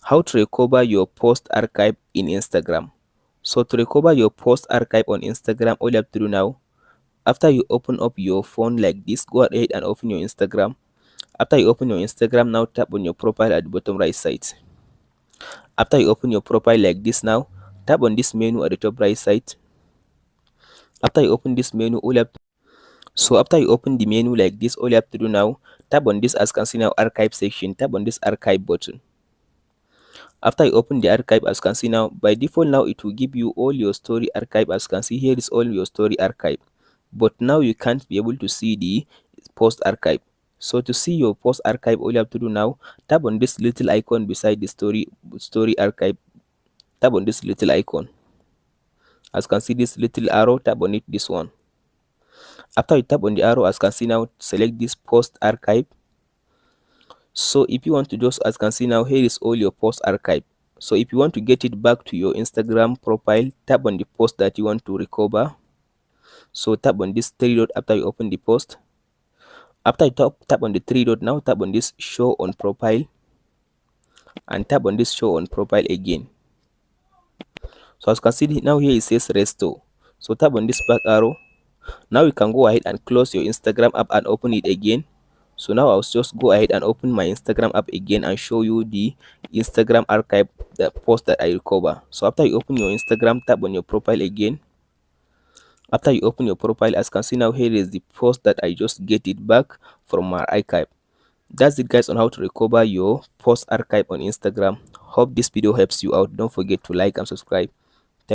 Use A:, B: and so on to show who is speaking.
A: How to recover your post archive in Instagram. So to recover your post archive on Instagram, all you have to do now, after you open up your phone like this, go ahead and open your Instagram. After you open your Instagram, now tap on your profile at the bottom right side. After you open your profile like this now, tap on this menu at the top right side. After you open this menu, all you have to, so after you open the menu like this, all you have to do now, tap on this as can see now archive section, tap on this archive button. After you open the archive, as can see now, by default now it will give you all your story archive. As can see, here is all your story archive, but now you can't be able to see the post archive. So to see your post archive, all you have to do now, tap on this little icon beside the story archive. Tap on this little icon. As can see this little arrow, tap on it, this one. After you tap on the arrow, as can see now, select this post archive. So if you want to just, as can see now, here is all your post archive. So if you want to get it back to your Instagram profile, tap on the post that you want to recover. So tap on this three dot after you open the post. After you tap on the three dot, now tap on this show on profile and tap on this show on profile again. So as you can see now, here it says restore. So tap on this back arrow. Now you can go ahead and close your Instagram app and open it again. So now I'll just go ahead and open my Instagram app again and show you the Instagram archive, the post that I recover. So after you open your Instagram, tap on your profile again. After you open your profile, as you can see now, here is the post that I just get it back from my archive. That's it guys on how to recover your post archive on Instagram. Hope this video helps you out. Don't forget to like and subscribe.